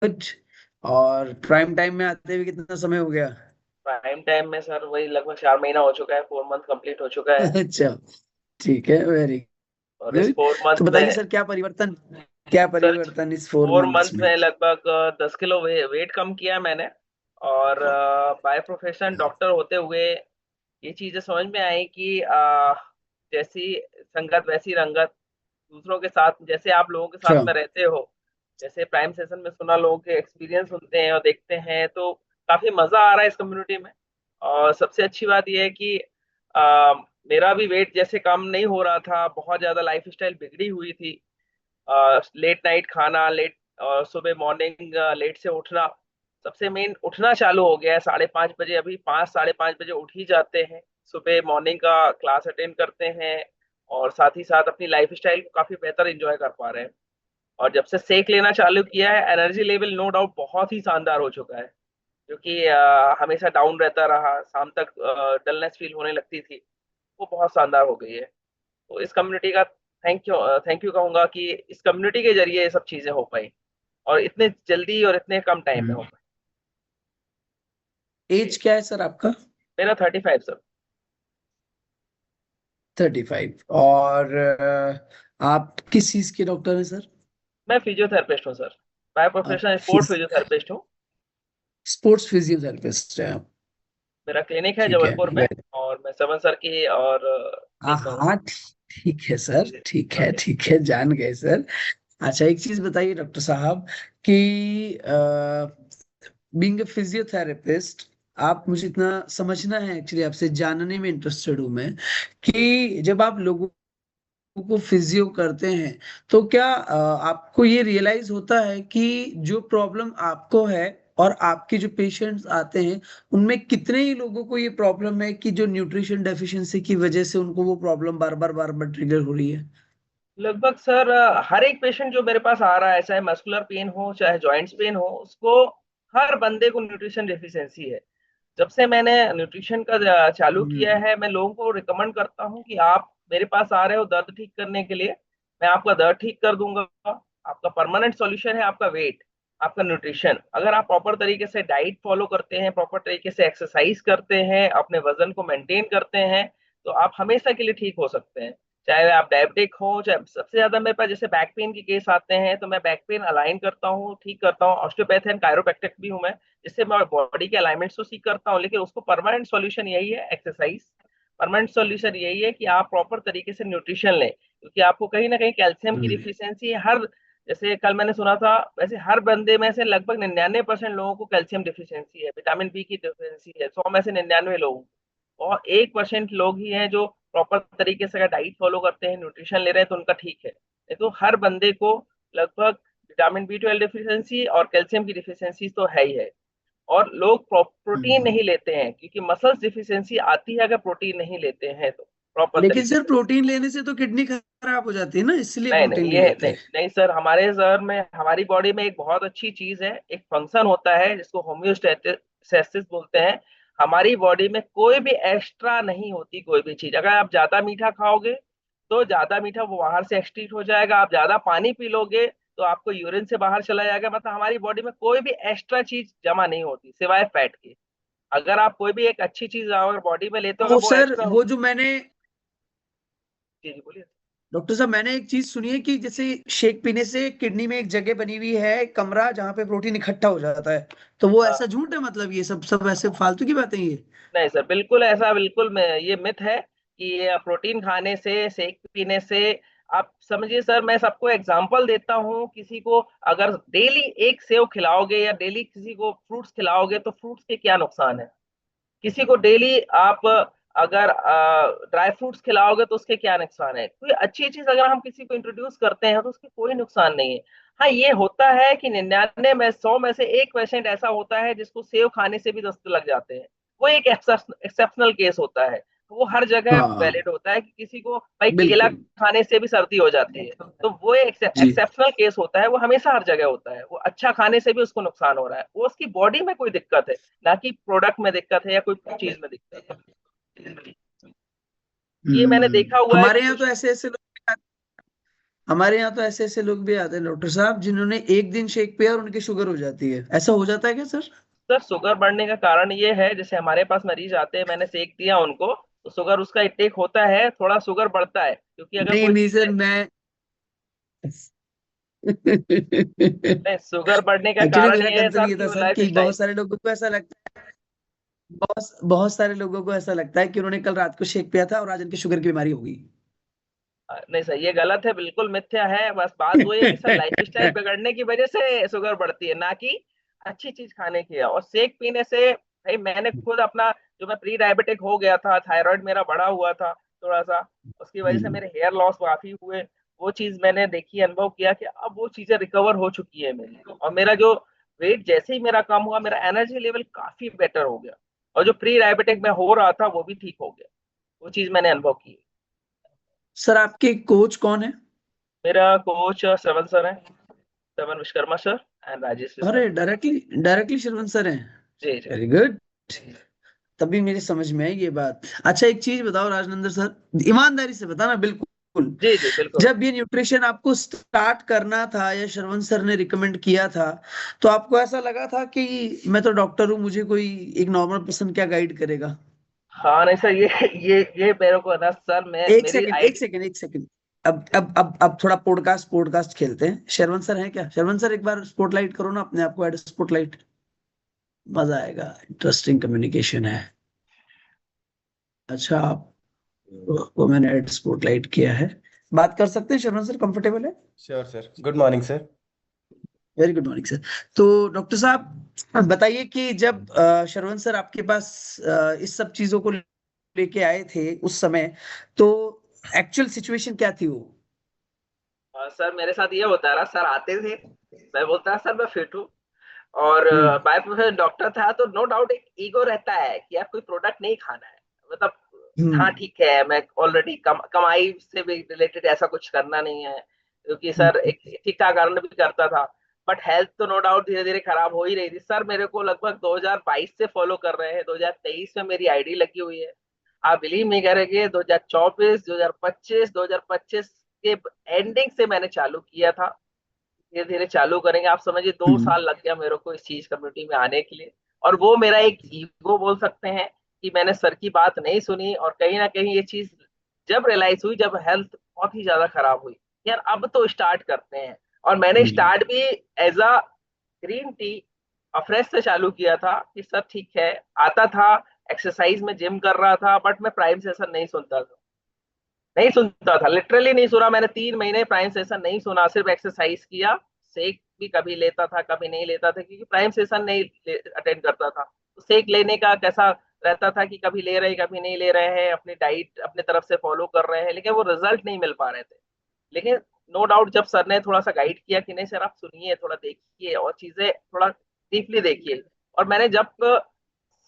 कुछ। और prime time में आते हुए कितना समय हो गया? प्राइम टाइम में सर वही लगभग 4 महीना हो चुका है, 4 मंथ कंप्लीट हो चुका है। अच्छा, ठीक है, वेरी और इस गुड। फोर तो मंथ बताइए में सर, क्या सर परिवर्तन इस फोर 4 मंथ मंथ्स में? में लगभग 10 किलो वेट कम किया मैंने। और बाय प्रोफेशन डॉक्टर होते हुए ये चीजें समझ में आई कि जैसी संगत वैसी रंगत। दूसरों के साथ जैसे आप लोगों के अच्छा। साथ में रहते हो, जैसे प्राइम सेशन में सुना, लोगों के एक्सपीरियंस सुनते हैं और देखते हैं, तो काफी मजा आ रहा है इस कम्युनिटी में। और सबसे अच्छी बात यह है कि आ, मेरा भी वेट जैसे कम नहीं हो रहा था, बहुत ज्यादा लाइफ स्टाइल बिगड़ी हुई थी। लेट नाइट खाना, लेट सुबह मॉर्निंग लेट से उठना। सबसे मेन उठना चालू हो गया है 5:30 बजे, अभी 5 साढ़े 5 बजे उठ ही जाते हैं। सुबह मॉर्निंग का क्लास अटेंड करते हैं और साथ ही साथ अपनी लाइफ स्टाइल को काफी बेहतर एंजॉय कर पा रहे हैं। और जब से सेक लेना चालू किया है, एनर्जी लेवल नो डाउट बहुत ही शानदार हो चुका है। क्योंकि हमेशा डाउन रहता रहा, शाम तक डलनेस फील होने लगती थी, वो बहुत शानदार हो गई है। तो इस कम्युनिटी का थैंक यू कहूंगा कि इस कम्युनिटी के जरिए ये सब चीजें हो पाई और इतने जल्दी और इतने कम टाइम में हो पाई। एज क्या है सर आपका? मेरा 35 सर। 35। और आप किस चीज के डॉक्टर हैं सर? मैं फिजियोथेरेपिस्ट हूँ सर। मैं आप प्रोफेशनल स्पोर्ट्स फिजियोथेरेपिस्ट हूँ। स्पोर्ट्स फिजियोथेरेपिस्ट हैं आप? मेरा क्लिनिक है ठीक है, जबलपुर में। और मैं 7 सर की और हाँ देखता हूँ। हाँ, ठीक है सर, ठीक है, ओके। ठीक है, जान गए सर। अच्छा, एक चीज बताइए डॉक्टर साहब कि बीइंग ए फिजियोथेरेपिस्ट, आप मुझे इतना समझना है, एक्चुअली आपसे जानने में इंटरेस्टेड हूं मैं, कि जब आप लोगों को फिजियो करते हैं तो क्या आपको ये रियलाइज होता है कि जो प्रॉब्लम आपको है और आपके जो पेशेंट्स आते हैं उनमें कितने ही लोगों को ये प्रॉब्लम है कि जो न्यूट्रिशन डेफिशिएंसी की वजह से उनको वो प्रॉब्लम बार बार ट्रिगर हो रही है? लगभग सर हर एक पेशेंट जो मेरे पास आ रहा है, चाहे मस्कुलर पेन हो चाहे जॉइंट्स पेन हो, उसको हर बंदे को न्यूट्रिशन डेफिशिएंसी है। जब से मैंने न्यूट्रिशन का चालू किया हम्म। है, मैं लोगों को रिकमेंड करता हूँ कि आप मेरे पास आ रहे हो दर्द ठीक करने के लिए, मैं आपका दर्द ठीक कर दूंगा। आपका परमानेंट सॉल्यूशन है आपका वेट, आपका न्यूट्रिशन। अगर आप प्रॉपर तरीके से डाइट फॉलो करते हैं, प्रॉपर तरीके से एक्सरसाइज करते हैं, अपने वजन को मेंटेन करते हैं, तो आप हमेशा के लिए ठीक हो सकते हैं। चाहे आप डायबिटिक हो, चाहे सबसे ज्यादा मेरे पास जैसे बैक पेन के केस आते हैं, तो मैं बैक पेन अलाइन करता हूँ, ठीक करता हूँ। ऑस्टियोपैथ एंड कायरोप्रैक्टिक भी हूँ मैं, जिससे मैं बॉडी के अलाइनमेंट्स को सीख करता हूँ। लेकिन उसको परमानेंट सॉल्यूशन यही है, एक्सरसाइज। परमानेंट सॉल्यूशन यही है कि आप प्रॉपर तरीके से न्यूट्रिशन लें, क्योंकि आपको कहीं ना कहीं कैल्शियम की हम्म। डिफिशियंसी हर, जैसे कल मैंने सुना था, वैसे हर बंदे में से लगभग 99% लोगों को कैल्शियम डिफिशियंसी है, विटामिन बी की डिफिशियंसी है, 100 में से 99 लोगों को। और 1% लोग ही हैं जो प्रॉपर तरीके से अगर डाइट फॉलो करते हैं, न्यूट्रिशन ले रहे हैं, तो उनका ठीक है। नहीं तो हर बंदे को लगभग विटामिन B12 डिफिशियंसी और कैल्शियम की डिफिशियंसी तो है ही है। और लोग प्रोटीन हम्म। नहीं लेते हैं, क्योंकि मसल्स डिफिशियंसी आती है अगर प्रोटीन नहीं लेते हैं तो प्रॉपर लेकिन तरीके सर, से। प्रोटीन लेने से तो किडनी खराब हो जाती है ना, इसलिए नहीं प्रोटीन नहीं, नहीं ये लेते? नहीं नहीं सर, हमारे सर में, हमारी बॉडी में एक बहुत अच्छी चीज है, एक फंक्शन होता है जिसको होम्योस्टेसिस बोलते हैं। हमारी बॉडी में कोई भी एक्स्ट्रा नहीं होती, कोई भी चीज। अगर आप ज्यादा मीठा खाओगे तो ज्यादा मीठा वो बाहर से एक्सट्रीट हो जाएगा, आप ज्यादा पानी पी लोगे तो आपको यूरिन से बाहर चला जाएगा। मतलब हमारी बॉडी में कोई भी एक्स्ट्रा चीज जमा नहीं होती सिवाय फैट के। अगर आप कोई भी एक अच्छी चीज अगर बॉडी में लेते हो, तो अगर वो सर, एक्स्ट्रा वो होगी। जो मैंने जी जी बोलिए। डॉक्टर साहब, मैंने एक चीज सुनी है कि जैसे शेक पीने से किडनी में एक जगह बनी हुई है, एक कमरा जहाँ पे प्रोटीन इकट्ठा हो जाता है, तो वो ऐसा झूठ है? मतलब ये सब सब ऐसे फालतू की बातें ये? नहीं सर, बिल्कुल ऐसा, बिल्कुल मैं, ये मिथ है कि ये प्रोटीन खाने से, शेक पीने से, आप समझिए सर, मैं सबको एग्जांपल देता हूँ। किसी को अगर डेली एक सेव खिलाओगे या डेली किसी को फ्रूट्स खिलाओगे, तो फ्रूट्स के क्या नुकसान है? किसी को डेली आप अगर ड्राई फ्रूट्स खिलाओगे तो उसके क्या नुकसान है? कोई अच्छी चीज अगर हम किसी को इंट्रोड्यूस करते हैं तो उसके कोई नुकसान नहीं है। हाँ, ये होता है कि 99 में 100 में से 1% ऐसा होता है जिसको सेव खाने से भी दस्त लग जाते हैं। वो एक एक्सेप्शनल केस होता है। वो हर जगह हाँ, वैलिड होता है कि किसी को भाई केला बिल्कुल। खाने से भी सर्दी हो जाती है, तो वो एक जी। एक्सेप्शनल केस होता है। वो हमेशा हर जगह होता है। वो अच्छा खाने से भी उसको नुकसान हो रहा है, वो उसकी बॉडी में कोई दिक्कत है, ना कि प्रोडक्ट में दिक्कत है या कोई चीज में दिक्कत है। ये मैंने देखा हुआ है कि हमारे यहाँ तो कुछ। ऐसे ऐसे लोग हमारे यहाँ तो ऐसे ऐसे लोग भी आते हैं डॉक्टर साहब, जिन्होंने एक दिन शेक पिया और उनकी शुगर हो जाती है। ऐसा हो जाता है क्या सर? सर शुगर बढ़ने का कारण ये है, जैसे हमारे पास मरीज आते हैं, मैंने सेक दिया उनको, तो शुगर उसका इंटेक होता है, थोड़ा शुगर बढ़ता है, क्योंकि अगर नहीं कोई नहीं चीजें। सर, मैं नहीं, शुगर बढ़ने का एक्चुअली कारण मेरा ये है कंसर्न सर ये कि था वो सर लाइफ कि स्टाइल। बहुत सारे लोगों को ऐसा लगता है, बहुत बहुत सारे लोगों को ऐसा लगता है कि उन्होंने कल रात को शेक पिया था और आज उनकी शुगर की बीमारी हो गई। नहीं सर, ये गलत है, बिल्कुल मिथ्या है। बस बात वही है कि सर लाइफ स्टाइल बिगड़ने की वजह से शुगर बढ़ती है, ना कि अच्छी चीज खाने की है। और सेक पीने से, भाई मैंने खुद अपना, जो मैं प्री डायबिटिक हो गया था, थायराइड मेरा बढ़ा हुआ था थोड़ा सा, उसकी वजह से मेरे हेयर लॉस काफी हुए। वो चीज मैंने देखी, अनुभव किया कि अब वो चीजें रिकवर हो चुकी है मेरी, और मेरा जो वेट जैसे ही मेरा कम हुआ, मेरा एनर्जी लेवल काफी बेटर हो गया, और जो प्री डायबिटिक में हो रहा था वो भी ठीक हो गया। वो चीज मैंने अनुभव की। सर आपके कोच कौन है? मेरा कोच श्रवण सर है, Shravan Vishwakarma sir and Rajesh sir. अरे डायरेक्टली डायरेक्टली श्रवण सर हैं। जी जी। Very good. तभी मेरी समझ में आई ये बात। अच्छा एक चीज बताओ राजनंदन सर, ईमानदारी से बताना बिल्कुल, जी जी बिल्कुल। जब ये न्यूट्रिशन आपको स्टार्ट करना था या श्रवण सर ने रिकमेंड किया था, तो आपको ऐसा लगा था कि मैं तो डॉक्टर हूँ, मुझे कोई एक नॉर्मल पर्सन क्या गाइड करेगा? हाँ नहीं सर, ये मेरे को ना सर, मैं एक मेरी सेकंड एक आईडी। सेकंड एक सेकंड। अब थोड़ा पॉडकास्ट पॉडकास्ट खेलते हैं। शरवण सर हैं क्या? शरवण सर एक बार स्पॉटलाइट करो ना अपने आप को, ऐड स्पॉटलाइट। मजा आएगा, इंटरेस्टिंग कम्युनिकेशन है। अच्छा आप, वो मैंने ऐड स्पॉटलाइट किया है। बात कर सकते हैं शरवण सर, कंफर्टेबल है? Sure sir, good morning sir. Very good morning sir. तो डॉक्टर साहब बताइए कि जब शरवण सर आपके पास इस सब चीजों को लेके आए थे उस समय, तो एक्चुअल सिचुएशन क्या थी वो? सर मेरे साथ ये होता रहा, सर आते थे, मैं बोलता सर मैं फिट हूँ, और हम्म बाय प्रोफेशन डॉक्टर था, तो नो डाउट एक ईगो रहता है कि यार कोई प्रोडक्ट नहीं खाना है, मतलब हाँ हम्म ठीक है, मैं ऑलरेडी कमाई से भी रिलेटेड ऐसा कुछ करना नहीं है, क्योंकि सर हम्म एक ठीक ठाक अर्न भी करता था। बट हेल्थ तो नो डाउट धीरे धीरे खराब हो ही रही थी। सर मेरे को लगभग 2022 से फॉलो कर रहे हैं, 2023 में मेरी आईडी लगी हुई है। आप बिलीव नहीं करेंगे, 2024, 2025, 2025 के एंडिंग से मैंने चालू किया था, धीरे धीरे चालू करेंगे। आप समझिए 2 साल लग गया मेरे को इस चीज कम्युनिटी में आने के लिए। और वो मेरा एक ईगो बोल सकते हैं, कि मैंने सर की बात नहीं सुनी, और कहीं ना कहीं ये चीज जब रियलाइज हुई, जब हेल्थ बहुत ही ज्यादा खराब हुई, यार अब तो स्टार्ट करते हैं। और मैंने हम्म स्टार्ट भी as a green tea fresh से चालू किया था, कि सर ठीक है, आता था, एक्सरसाइज में जिम कर रहा था, बट मैं प्राइम सेशन नहीं सुनता था, नहीं सुनता था, लिटरली नहीं सुना मैंने। 3 महीने प्राइम सेशन नहीं सुना, सिर्फ एक्सरसाइज किया। सेक भी कभी लेता था, कभी नहीं लेता था, क्योंकि प्राइम सेशन नहीं अटेंड करता था। तो सेक लेने का कैसा रहता था कि कभी ले रहे कभी नहीं ले रहे हैं, अपनी डाइट अपने तरफ से फॉलो कर रहे हैं, लेकिन वो रिजल्ट नहीं मिल पा रहे थे। लेकिन नो डाउट जब सर ने थोड़ा सा गाइड किया कि नहीं सर आप सुनिए, थोड़ा देखिए, और चीजें थोड़ा डीपली देखिए, और मैंने जब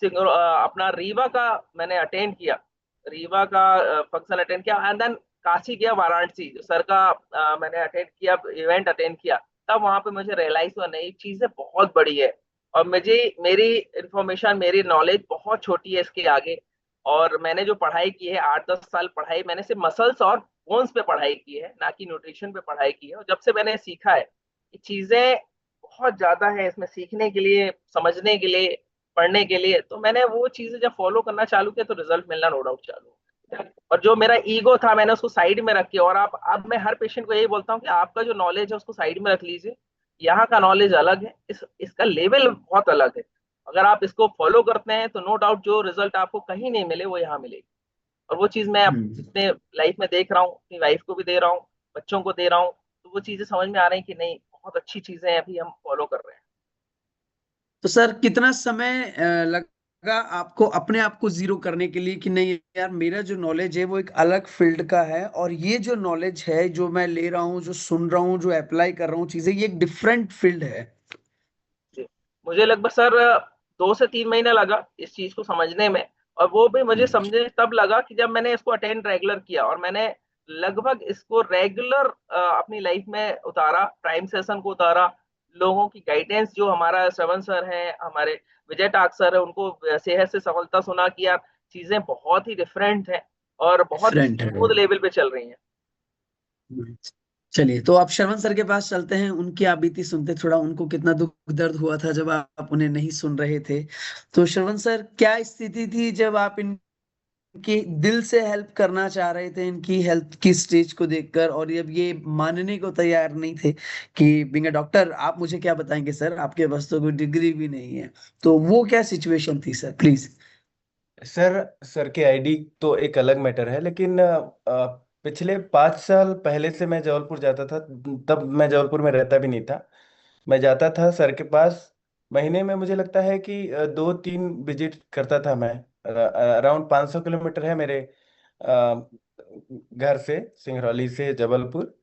अपना रीवा का मैंने अटेंड किया, रीवा का फंक्शन अटेंड किया, एंड देन काशी गया, वाराणसी जो सर का मैंने अटेंड किया, इवेंट अटेंड किया, तब वहां पे मुझे रियलाइज हुआ नई चीजें बहुत बड़ी है, और मुझे मेरी इंफॉर्मेशन, मेरी नॉलेज बहुत छोटी है इसके आगे। और मैंने जो पढ़ाई की है, 8-10 साल पढ़ाई मैंने सिर्फ मसल्स और बोन्स पे पढ़ाई की है, ना कि न्यूट्रिशन पे पढ़ाई की है। और जब से मैंने सीखा है, ये चीजें बहुत ज्यादा है इसमें सीखने के लिए, समझने के लिए, पढ़ने के लिए, तो मैंने वो चीजें जब फॉलो करना चालू किया, तो रिजल्ट मिलना नो डाउट चालू हो गया। और जो मेरा ईगो था, मैंने उसको साइड में रख के, और आप अब मैं हर पेशेंट को यही बोलता हूँ कि आपका जो नॉलेज है उसको साइड में रख लीजिए। यहाँ का नॉलेज अलग है, इसका लेवल बहुत अलग है। अगर आप इसको फॉलो करते हैं, तो नो डाउट जो रिजल्ट आपको कहीं नहीं मिले, वो यहाँ मिलेगी। और वो चीज मैं हम्म। अपने लाइफ में देख रहा हूँ, अपनी वाइफ को भी दे रहा हूँ, बच्चों को दे रहा हूँ, तो वो चीजें समझ में आ रही हैं कि नहीं, बहुत अच्छी चीजें हैं, अभी हम फॉलो कर रहे हैं। तो सर कितना समय लगा आपको अपने आप को जीरो करने के लिए कि नहीं यार, मेरा जो नॉलेज है वो एक अलग फील्ड का है, और ये जो नॉलेज है जो मैं ले रहा हूँ, जो सुन रहा हूँ, जो अप्लाई कर रहा हूँ चीजें, ये एक डिफरेंट फील्ड है? जी। मुझे लगभग सर 2 से 3 महीना लगा इस चीज को समझने में। और वो भी मुझे हम्म। समझे तब लगा कि जब मैंने इसको अटेंड रेगुलर किया, और मैंने लगभग इसको रेगुलर अपनी लाइफ में उतारा, प्राइम सेशन को उतारा, लोगों की गाइडेंस जो हमारा श्रवण सर है, हमारे विजय टाक सर है, उनको सेहत से सफलता सुना कि यार चीजें बहुत ही डिफरेंट हैं, और बहुत डिफरेंट है। स्मूथ लेवल पे चल रही हैं। चलिए, तो आप श्रवण सर के पास चलते हैं, उनकी आप बीती सुनते, थोड़ा उनको कितना दुख दर्द हुआ था जब आप उन्हें नहीं सुन रहे थे। तो श्रवण सर, क्या स्थिति थी जब आप इनकी दिल से हेल्प करना चाह रहे थे, इनकी हेल्थ की स्टेज को देखकर, और अब ये मानने को तैयार नहीं थे कि बीइंग अ डॉक्टर आप मुझे क्या बताएंगे सर, आपके पास तो कोई डिग्री भी नहीं है। तो वो क्या सिचुएशन थी सर, प्लीज। सर सर की आईडी तो एक अलग मैटर है, लेकिन पिछले 5 साल पहले से मैं जबलपुर जाता था। तब मैं जबलपुर में रहता भी नहीं था। मैं जाता था सर के पास। महीने में मुझे लगता है कि 2-3 विजिट करता था मैं। अराउंड 500 किलोमीटर है मेरे अ, घर से, सिंगरौली से जबलपुर।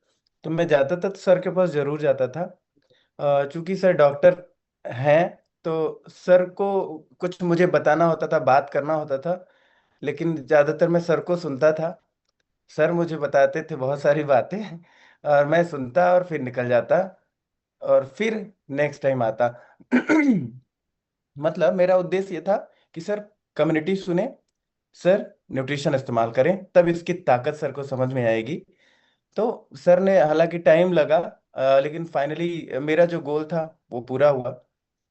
तो मैं जाता था तो सर के पास जरूर जाता था। चूंकि सर डॉक्टर हैं, तो सर को कुछ मुझे बताना होता था, बात करना होता था। लेकिन ज्यादातर मैं सर को सुनता था। सर मुझे बताते थे बहुत सारी बातें और मैं सुनता और फिर निकल जाता, और फिर नेक्स्ट टाइम आता। मतलब मेरा उद्देश्य ये था कि सर कम्युनिटी सुने, सर न्यूट्रिशन इस्तेमाल करें, तब इसकी ताकत सर को समझ में आएगी। तो सर ने, हालांकि टाइम लगा, लेकिन फाइनली मेरा जो गोल था वो पूरा हुआ।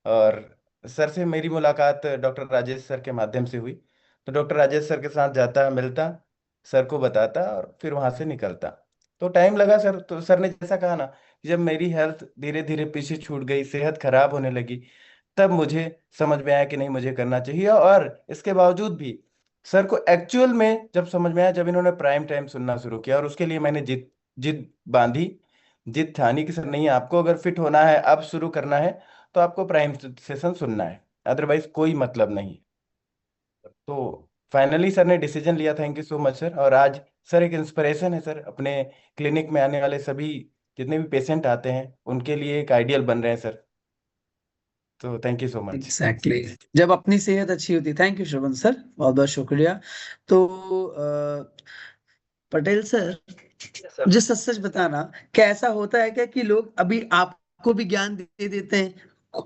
और सर से मेरी मुलाकात डॉक्टर राजेश सर के माध्यम से हुई। तो डॉक्टर राजेश सर के साथ जाता, मिलता, सर को बताता और फिर वहां से निकलता। तो टाइम लगा सर। तो सर ने जैसा कहा ना कि जब मेरी हेल्थ धीरे धीरे पीछे छूट गई, सेहत खराब होने लगी, तब मुझे समझ में आया कि नहीं, मुझे करना चाहिए। और इसके बावजूद भी सर को एक्चुअल में जब समझ में आया, जब इन्होंने प्राइम टाइम सुनना शुरू किया, और उसके लिए मैंने जिद जिद बांधी, जिद ठानी कि सर नहीं, आपको अगर फिट होना है, अब शुरू करना है, तो आपको प्राइम सेशन सुनना है, अदरवाइज कोई मतलब नहीं। तो फाइनली सर ने डिसीजन लिया। Thank you so much sir. और आज सर एक इंस्पिरेशन है सर। अपने क्लिनिक में आने वाले सभी जितने भी पेशेंट आते हैं, उनके लिए एक आइडियल बन रहे हैं सर। तो thank you so much. Exactly exactly। जब अपनी सेहत अच्छी होती, थैंक यू श्रवण सर, बहुत बहुत शुक्रिया। तो पटेल सर, यस सर। मुझे सच सच बताना, क्या ऐसा होता है क्या कि लोग अभी आपको भी ज्ञान दे देते हैं,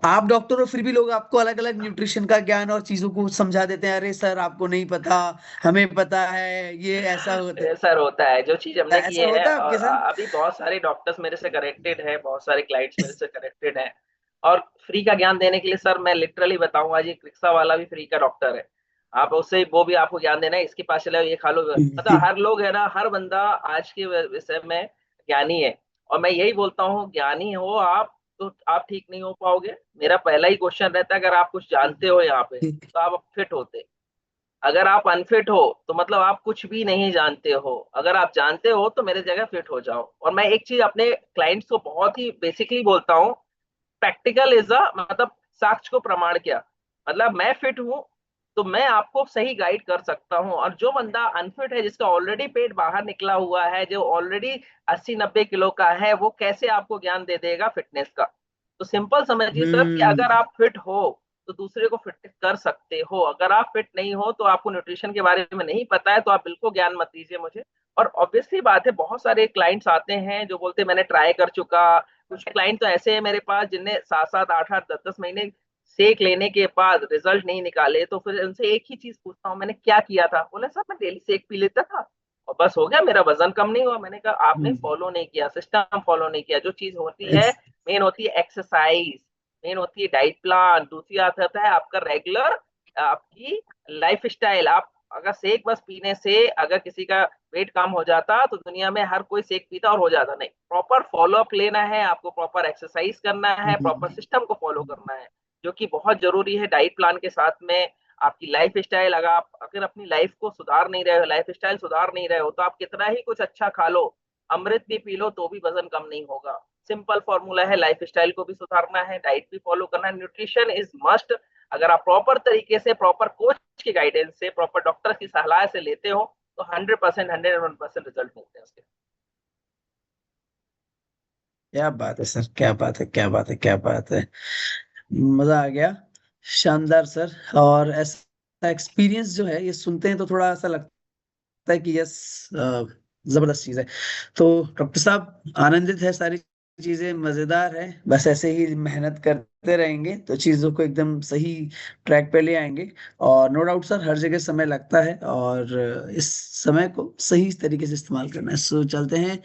आप डॉक्टर हो फिर भी लोग आपको अलग अलग न्यूट्रिशन का ज्ञान और चीजों को समझा देते हैं, अरे सर आपको नहीं पता, हमें पता है, ये ऐसा होता सर होता है जो चीज हमने है, की ऐसा है। होता है और आपके साथ? अभी बहुत सारे डॉक्टर्स मेरे से कनेक्टेड हैं, बहुत सारे क्लाइंट्स मेरे से कनेक्टेड हैं। और फ्री का ज्ञान देने के लिए सर मैं लिटरली बताऊं, आज एक रिक्शा वाला भी फ्री का डॉक्टर है। आप उससे वो भी आपको ज्ञान देना है, इसके पास चले ये खा लो, मतलब हर लोग है ना, हर बंदा आज के विषय में ज्ञानी है। और मैं यही बोलता हूँ, ज्ञानी हो आप तो आप ठीक नहीं हो पाओगे। मेरा पहला ही क्वेश्चन रहता है, अगर आप कुछ जानते हो यहाँ पे तो आप फिट होते। अगर आप अनफिट हो तो मतलब आप कुछ भी नहीं जानते हो। अगर आप जानते हो तो मेरे जगह फिट हो जाओ। और मैं एक चीज अपने क्लाइंट्स को बहुत ही बेसिकली बोलता हूँ, प्रैक्टिकल इज अ, मतलब साक्ष्य को प्रमाण किया। मतलब मैं फिट हूँ तो मैं आपको सही गाइड कर सकता हूँ। और जो बंदा अनफिट है, जिसका ऑलरेडी पेट बाहर निकला हुआ है, जो ऑलरेडी 80-90 किलो का है, वो कैसे आपको ज्ञान दे देगा फिटनेस का। तो सिंपल समझिए सर कि अगर हम्म। आप फिट हो तो दूसरे को फिट कर सकते हो। अगर आप फिट नहीं हो तो आपको न्यूट्रिशन के बारे में नहीं पता है, तो आप बिल्कुल ज्ञान मत दीजिए मुझे। और ऑब्वियसली बात है, बहुत सारे क्लाइंट्स आते हैं जो बोलते हैं मैंने ट्राई कर चुका। कुछ क्लाइंट तो ऐसे हैं मेरे पास जिनने 7-7 8-8 10-10 महीने सेक लेने के बाद रिजल्ट नहीं निकाले। तो फिर उनसे एक ही चीज पूछता हूँ, मैंने क्या किया था? बोले सर मैं डेली सेक पी लेता था और बस हो गया, मेरा वजन कम नहीं हुआ। मैंने कहा आपने हम्म। फॉलो नहीं किया, सिस्टम फॉलो नहीं किया। जो चीज होती है, मेन होती है एक्सरसाइज, मेन होती है डाइट प्लान, दूसरी आता है आपका रेगुलर, आपकी लाइफ स्टाइल। आप अगर सेक बस पीने से अगर किसी का वेट कम हो जाता तो दुनिया में हर कोई सेक पीता और हो जाता, नहीं। प्रॉपर फॉलो अप लेना है आपको, प्रॉपर एक्सरसाइज करना है, प्रॉपर सिस्टम को फॉलो करना है, जो कि बहुत जरूरी है डाइट प्लान के साथ में। आपकी लाइफ स्टाइल, अगर आप अगर अपनी लाइफ को सुधार नहीं रहे हो, लाइफ स्टाइल सुधार नहीं रहे हो, तो आप कितना ही कुछ अच्छा खा लो, अमृत भी पी लो, तो भी वजन कम नहीं होगा। सिंपल फॉर्मूला है, लाइफ स्टाइल को भी सुधारना है, डाइट भी फॉलो करना है, न्यूट्रिशन इज मस्ट। अगर आप प्रॉपर तरीके से, प्रॉपर कोच की गाइडेंस से, प्रॉपर डॉक्टर की सलाह से लेते हो तो 100%, 101% रिजल्ट मिलते हैं उसके। क्या बात है सर, क्या बात है, क्या बात है, क्या बात है, मजा आ गया, शानदार सर। और ऐसा एक्सपीरियंस जो है ये सुनते हैं तो थोड़ा ऐसा लगता है कि यस, जबरदस्त चीज है। तो डॉक्टर साहब, आनंदित है, सारी चीजें मजेदार है, बस ऐसे ही मेहनत करते रहेंगे तो चीजों को एकदम सही ट्रैक पे ले आएंगे। और नो डाउट सर, हर जगह समय लगता है और इस समय को सही तरीके से इस्तेमाल करना है। सो चलते हैं।